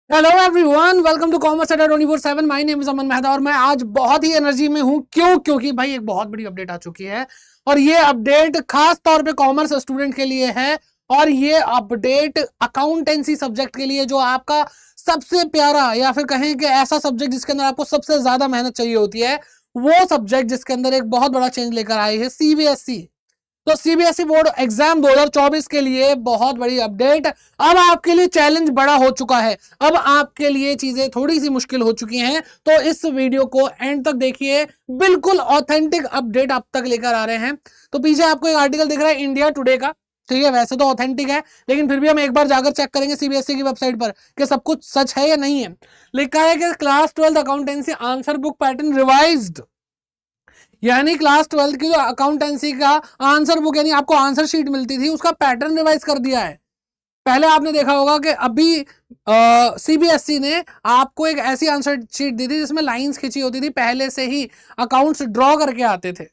Hello everyone, welcome to Commerce Adda 24/7। My name is Aman Mehta और मैं आज बहुत ही एनर्जी में हूं। क्योंकि भाई एक बहुत बड़ी अपडेट आ चुकी है और ये अपडेट खास तौर पे कॉमर्स स्टूडेंट के लिए है। और ये अपडेट अकाउंटेंसी सब्जेक्ट के लिए, जो आपका सबसे प्यारा या फिर कहें कि ऐसा सब्जेक्ट जिसके अंदर आपको सबसे ज्यादा मेहनत चाहिए होती है, वो सब्जेक्ट जिसके अंदर एक बहुत बड़ा चेंज लेकर आई है सीबीएसई। तो सीबीएसई बोर्ड एग्जाम 2024 के लिए बहुत बड़ी अपडेट। अब आपके लिए चैलेंज बड़ा हो चुका है, अब आपके लिए चीजें थोड़ी सी मुश्किल हो चुकी हैं। तो इस वीडियो को एंड तक देखिए, बिल्कुल ऑथेंटिक अपडेट आप तक लेकर आ रहे हैं। तो पीछे आपको एक आर्टिकल दिख रहा है इंडिया टुडे का, ठीक है। वैसे तो ऑथेंटिक है, लेकिन फिर भी हम एक बार जाकर चेक करेंगे सीबीएसई की वेबसाइट पर कि सब कुछ सच है या नहीं है। लिखा है कि class 12 accountancy answer book pattern revised, यानी क्लास 12 की जो अकाउंटेंसी का आंसर बुक, यानी आपको आंसर शीट मिलती थी, उसका पैटर्न रिवाइज कर दिया है। पहले आपने देखा होगा कि अभी सीबीएसई ने आपको एक ऐसी आंसर शीट दी थी जिसमें लाइंस खिंची होती थी, पहले से ही अकाउंट्स ड्रॉ करके आते थे,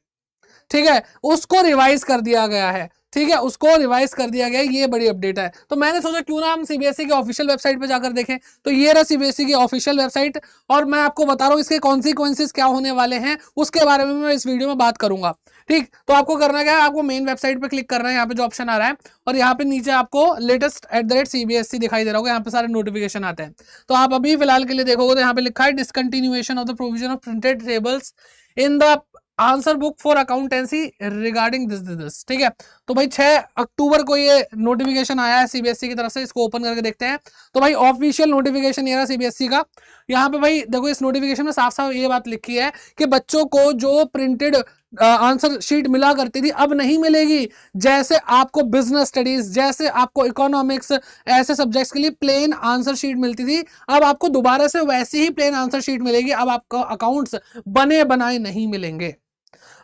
ठीक है। उसको रिवाइज कर दिया गया है, ठीक है, उसको रिवाइज कर दिया गया है। ये बड़ी अपडेट है। तो मैंने सोचा क्यों ना हम सीबीएसई की ऑफिशियल वेबसाइट पे जाकर देखें। तो ये रहा सीबीएसई की ऑफिशियल वेबसाइट, और मैं आपको बता रहा हूँ इसके कॉन्सिक्वेंसेस क्या होने वाले हैं, उसके बारे में मैं इस वीडियो में बात करूंगा। ठीक, तो आपको करना क्या है, आपको मेन वेबसाइट पे क्लिक करना है, यहाँ पे जो ऑप्शन आ रहा है, और यहाँ पे नीचे आपको लेटेस्ट @CBSE दिखाई दे रहा होगा, यहाँ पे सारे नोटिफिकेशन आते हैं। तो आप अभी फिलहाल के लिए देखोगे तो यहाँ पे लिखा है discontinuation of the provision of printed tables in the answer book for accountancy regarding this, ठीक है। तो भाई 6 अक्टूबर को ये नोटिफिकेशन आया है सीबीएसई की तरफ से। इसको ओपन करके देखते हैं। तो भाई ऑफिशियल नोटिफिकेशन ये रहा सीबीएसई का। यहाँ पे भाई देखो, इस नोटिफिकेशन में साफ साफ ये बात लिखी है कि बच्चों को जो प्रिंटेड आंसर शीट मिला करती थी, अब नहीं मिलेगी। जैसे आपको बिजनेस स्टडीज, जैसे आपको इकोनॉमिक्स, ऐसे सब्जेक्ट्स के लिए प्लेन आंसर शीट मिलती थी, अब आपको दोबारा से वैसी ही प्लेन आंसर शीट मिलेगी। अब आपको अकाउंट्स बने बनाए नहीं मिलेंगे।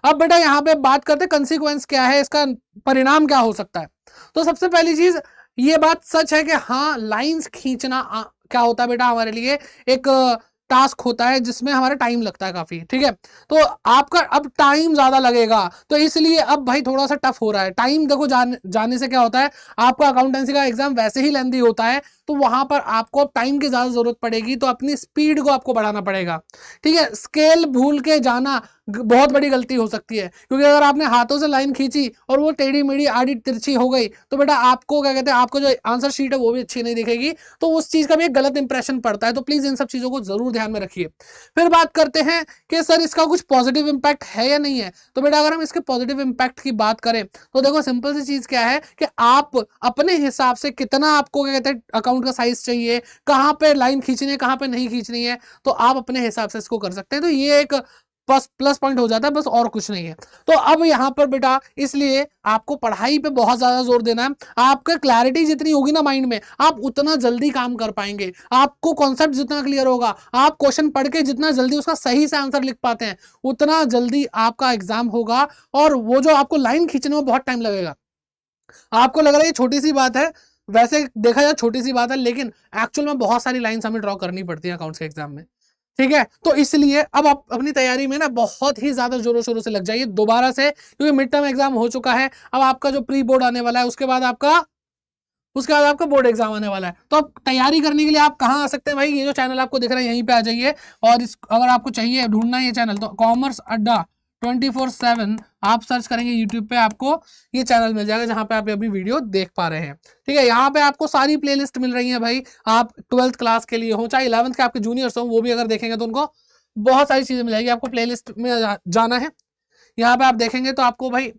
अब बेटा यहाँ पे बात करते हैं कंसिक्वेंस क्या है, इसका परिणाम क्या हो सकता है। तो सबसे पहली चीज, ये बात सच है कि हाँ, लाइंस खींचना क्या होता है बेटा, हमारे लिए एक टास्क होता है जिसमें हमारा टाइम लगता है काफी, ठीक है। तो आपका अब टाइम ज्यादा लगेगा, तो इसलिए अब भाई थोड़ा सा टफ हो रहा है। टाइम देखो जाने से क्या होता है, आपका अकाउंटेंसी का एग्जाम वैसे ही लेंथी होता है, तो वहां पर आपको टाइम की ज्यादा जरूरत पड़ेगी, तो अपनी स्पीड को आपको बढ़ाना पड़ेगा, ठीक है। स्केल भूल के जाना बहुत बड़ी गलती हो सकती है, क्योंकि अगर आपने हाथों से लाइन खींची और वो टेढ़ी मेढ़ी आड़ी तिरछी हो गई, तो बेटा आपको क्या कहते हैं, आपको जो आंसर शीट है वो भी अच्छी नहीं दिखेगी, तो उस चीज का भी एक गलत इंप्रेशन पड़ता है। तो प्लीज इन सब चीजों को जरूर ध्यान में रखिए। फिर बात करते हैं कि सर इसका कुछ पॉजिटिव इंपैक्ट है या नहीं है। तो बेटा अगर हम इसके पॉजिटिव इंपैक्ट की बात करें, तो देखो सिंपल सी चीज क्या है कि आप अपने हिसाब से कितना आपको क्या कहते हैं अकाउंट का साइज चाहिए, कहाँ पे लाइन खींचनी है, कहाँ पे नहीं खींचनी है, तो आप अपने हिसाब से इसको कर सकते हैं। तो ये एक प्लस पॉइंट हो जाता है, बस और कुछ नहीं है। तो अब यहां पर बेटा इसलिए आपको पढ़ाई पे बहुत ज्यादा जोर देना है। आपका क्लैरिटी जितनी होगी ना माइंड में, आप उतना जल्दी काम कर पाएंगे। आपको कॉन्सेप्ट जितना क्लियर होगा, आप क्वेश्चन पढ़ के जितना जल्दी उसका सही से आंसर लिख पाते हैं, उतना जल्दी आपका एग्जाम होगा। और वो जो आपको लाइन खींचने में बहुत टाइम लगेगा, आपको लग रहा है ये छोटी सी बात है, वैसे देखा जाए छोटी सी बात है, लेकिन एक्चुअल में बहुत सारी लाइंस हमें ड्रॉ करनी पड़ती है अकाउंट्स के एग्जाम में, ठीक है। तो इसलिए अब आप अपनी तैयारी में ना बहुत ही ज्यादा जोरों शोरों से लग जाइए दोबारा से, क्योंकि मिड टर्म एग्जाम हो चुका है। अब आपका जो प्री बोर्ड आने वाला है, उसके बाद आपका बोर्ड एग्जाम आने वाला है। तो अब तैयारी करने के लिए आप कहाँ आ सकते हैं भाई, ये जो चैनल आपको दिख रहा है यहीं पे आ जाइए। और अगर आपको चाहिए ढूंढना है ये चैनल, तो कॉमर्स अड्डा 24/7 आप सर्च करेंगे यूट्यूब पे, आपको ये चैनल मिल जाएगा जहां पे आप अभी वीडियो देख पा रहे हैं, ठीक है। यहाँ पे आपको सारी प्लेलिस्ट मिल रही है भाई। आप 12th क्लास के लिए हो, चाहे 11th के आपके जूनियर्स हो, वो भी अगर देखेंगे तो उनको बहुत सारी चीजें मिल जाएगी। आपको प्लेलिस्ट में जाना है, यहाँ पे आप देखेंगे तो आपको भाई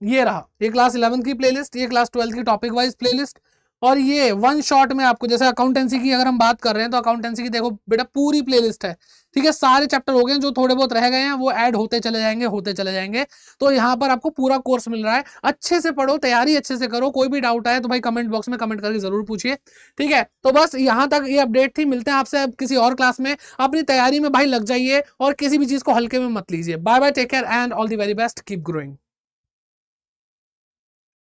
ये रहा, ये क्लास 11 की प्लेलिस्ट, ये क्लास 12 की टॉपिक वाइज प्लेलिस्ट, और ये वन शॉट में आपको, जैसे अकाउंटेंसी की अगर हम बात कर रहे हैं, तो अकाउंटेंसी की देखो बेटा पूरी प्लेलिस्ट है, ठीक है। सारे चैप्टर हो गए, जो थोड़े बहुत रह गए हैं वो ऐड होते चले जाएंगे, होते चले जाएंगे। तो यहाँ पर आपको पूरा कोर्स मिल रहा है। अच्छे से पढ़ो, तैयारी अच्छे से करो। कोई भी डाउट आए तो भाई कमेंट बॉक्स में कमेंट करके जरूर पूछिए, ठीक है। तो बस यहाँ तक ये अपडेट थी। मिलते हैं आपसे अब किसी और क्लास में। अपनी तैयारी में भाई लग जाइए और किसी भी चीज को हल्के में मत लीजिए। Bye bye, take care and all the very best, keep growing.